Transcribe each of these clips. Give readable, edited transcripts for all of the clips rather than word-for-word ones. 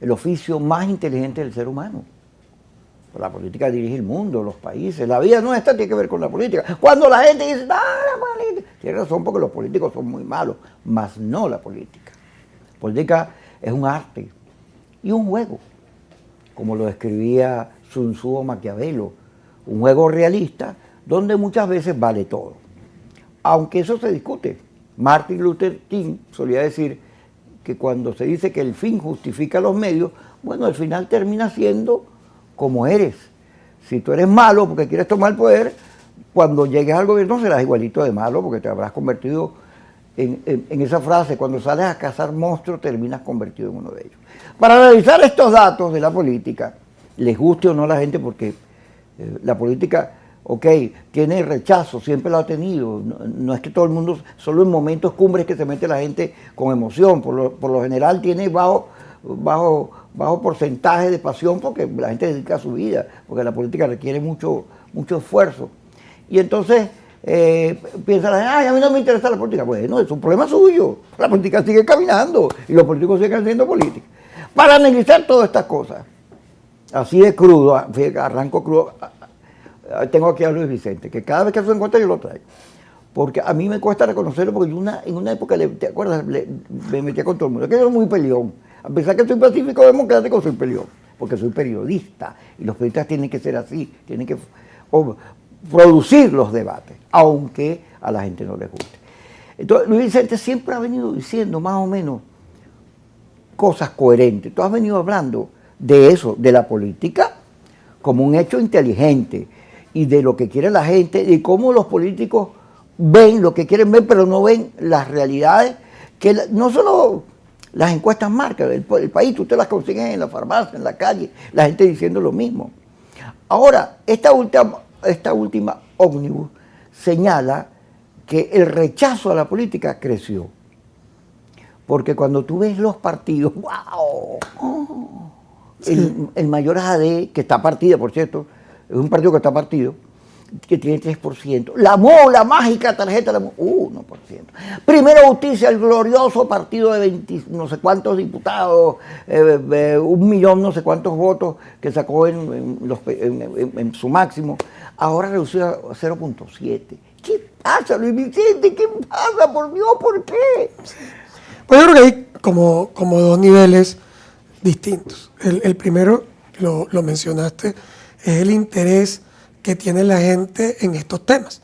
el oficio más inteligente del ser humano. La política dirige el mundo, los países. La vida nuestra tiene que ver con la política. Cuando la gente dice, la política, tiene razón porque los políticos son muy malos, mas no la política. La política es un arte y un juego, como lo describía Sun Tzu o Maquiavelo, un juego realista donde muchas veces vale todo. Aunque eso se discute. Martin Luther King solía decir que cuando se dice que el fin justifica los medios, bueno, al final termina siendo como eres. Si tú eres malo porque quieres tomar el poder, cuando llegues al gobierno serás igualito de malo porque te habrás convertido en esa frase, cuando sales a cazar monstruos terminas convertido en uno de ellos. Para analizar estos datos de la política, les guste o no a la gente, porque la política, ok, tiene rechazo, siempre lo ha tenido, no es que todo el mundo, solo en momentos cumbres que se mete la gente con emoción, por lo general tiene bajo porcentaje de pasión porque la gente dedica su vida, porque la política requiere mucho esfuerzo. Y entonces piensa la gente, ay, a mí no me interesa la política. Bueno, es un problema suyo, la política sigue caminando y los políticos siguen haciendo política. Para analizar todas estas cosas, así de crudo, arranco crudo, tengo aquí a Luis Vicente, que cada vez que se encuentra yo lo traigo. Porque a mí me cuesta reconocerlo, porque yo en una época, ¿te acuerdas? Me metía con todo el mundo, que yo soy muy peleón. A pesar que soy pacífico democrático, soy peleón, porque soy periodista, y los periodistas tienen que ser así, tienen que producir los debates, aunque a la gente no les guste. Entonces, Luis Vicente siempre ha venido diciendo más o menos cosas coherentes. Tú has venido hablando de eso, de la política, como un hecho inteligente, y de lo que quiere la gente, y cómo los políticos ven lo que quieren ver, pero no ven las realidades, que no solo las encuestas marcan el país, tú te las consigues en la farmacia, en la calle, la gente diciendo lo mismo. Ahora, esta última ómnibus señala que el rechazo a la política creció. Porque cuando tú ves los partidos, ¡wow! El mayor AD, que está partido, por cierto, es un partido que está partido, que tiene 3%. La MOLA, mágica tarjeta, 1%. Primera Justicia, el glorioso partido de 20 no sé cuántos diputados, 1.000.000 no sé cuántos votos que sacó en su máximo, ahora reducido a 0.7. ¿Qué pasa, Luis Vicente? ¿Qué pasa? Por Dios, ¿por qué? Pues yo creo que hay como dos niveles distintos. El primero, lo mencionaste, es el interés que tiene la gente en estos temas.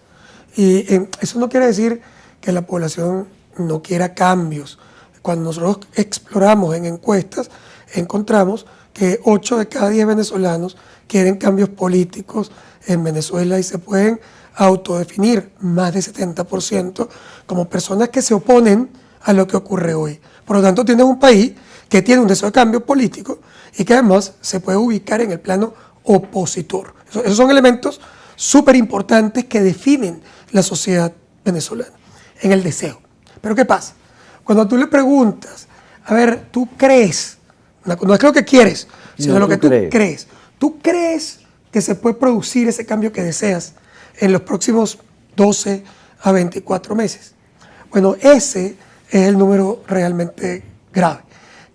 Y eso no quiere decir que la población no quiera cambios. Cuando nosotros exploramos en encuestas, encontramos que 8 de cada 10 venezolanos quieren cambios políticos en Venezuela y se pueden autodefinir más de 70% como personas que se oponen a lo que ocurre hoy. Por lo tanto, tienes un país que tiene un deseo de cambio político y que además se puede ubicar en el plano opositor. Esos son elementos súper importantes que definen la sociedad venezolana, en el deseo. Pero ¿qué pasa? Cuando tú le preguntas, a ver, ¿tú crees? No es lo que quieres, sino lo que tú crees. ¿Tú crees que se puede producir ese cambio que deseas en los próximos 12 a 24 meses? Bueno, ese es el número realmente grave,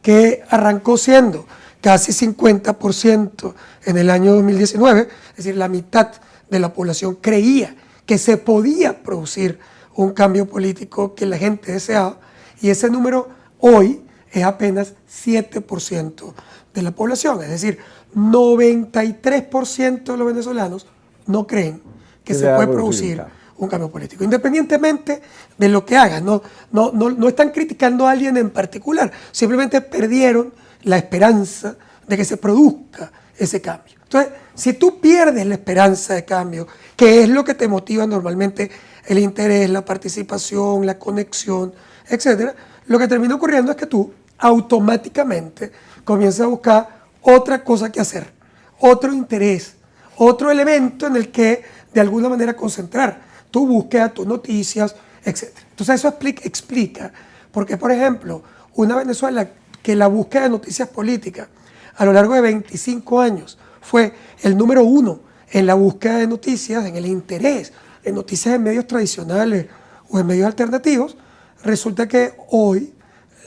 que arrancó siendo casi 50% en el año 2019, es decir, la mitad de la población creía que se podía producir un cambio político que la gente deseaba, y ese número hoy es apenas 7% de la población, es decir, 93% de los venezolanos no creen que se puede producir un cambio político, independientemente de lo que hagan. No están criticando a alguien en particular, simplemente perdieron la esperanza de que se produzca ese cambio. Entonces, si tú pierdes la esperanza de cambio, que es lo que te motiva normalmente, el interés, la participación, la conexión, etc., lo que termina ocurriendo es que tú automáticamente comienzas a buscar otra cosa que hacer, otro interés, otro elemento en el que de alguna manera concentrar tu búsqueda, tus noticias, etc. Entonces eso explica porque, por ejemplo, una Venezuela que la búsqueda de noticias políticas a lo largo de 25 años fue el número 1 en la búsqueda de noticias, en el interés en noticias en medios tradicionales o en medios alternativos, resulta que hoy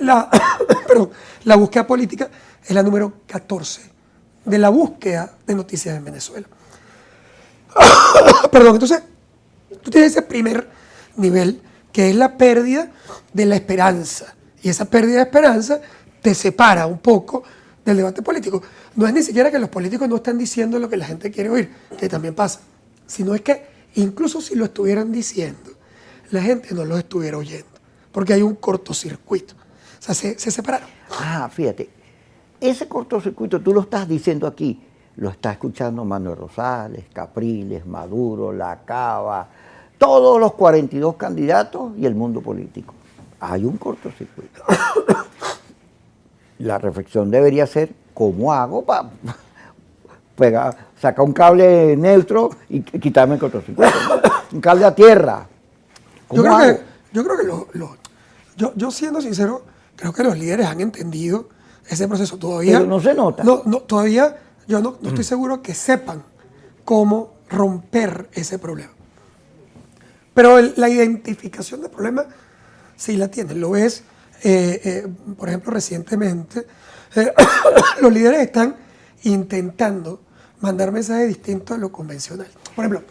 La, perdón, la búsqueda política es la número 14 de la búsqueda de noticias en Venezuela. Perdón, entonces, tú tienes ese primer nivel, que es la pérdida de la esperanza. Y esa pérdida de esperanza te separa un poco del debate político. No es ni siquiera que los políticos no están diciendo lo que la gente quiere oír, que también pasa, sino es que incluso si lo estuvieran diciendo, la gente no lo estuviera oyendo, porque hay un cortocircuito. O sea, se separaron. Ah, fíjate, ese cortocircuito tú lo estás diciendo aquí, lo está escuchando Manuel Rosales, Capriles, Maduro, La Cava, todos los 42 candidatos y el mundo político. Hay un cortocircuito. La reflexión debería ser, ¿cómo hago para sacar un cable neutro y quitarme el cortocircuito? Un cable a tierra. Yo ¿Cómo hago? creo que yo siendo sincero, creo que los líderes han entendido ese proceso. Todavía Pero no se nota. Todavía yo no estoy seguro que sepan cómo romper ese problema. Pero la identificación del problema sí la tienen. Lo ves, por ejemplo, recientemente, los líderes están intentando mandar mensajes distintos a lo convencional. Por ejemplo,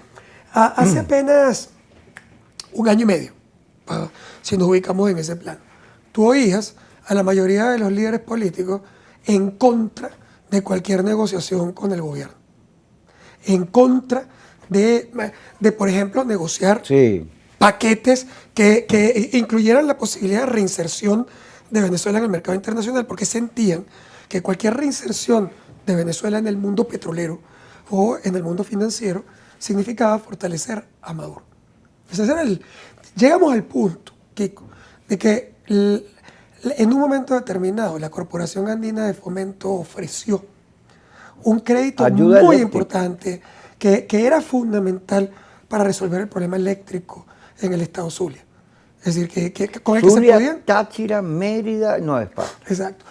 hace apenas un año y medio, si nos ubicamos en ese plano, tú oías a la mayoría de los líderes políticos en contra de cualquier negociación con el gobierno, en contra de por ejemplo, negociar paquetes que incluyeran la posibilidad de reinserción de Venezuela en el mercado internacional, porque sentían que cualquier reinserción de Venezuela en el mundo petrolero o en el mundo financiero significaba fortalecer a Maduro. Entonces llegamos al punto, Kiko, de que en un momento determinado la Corporación Andina de Fomento ofreció un crédito muy importante que era fundamental para resolver el problema eléctrico en el estado Zulia. Es decir, con el que se podían... Táchira, Mérida, no es parte. Exacto.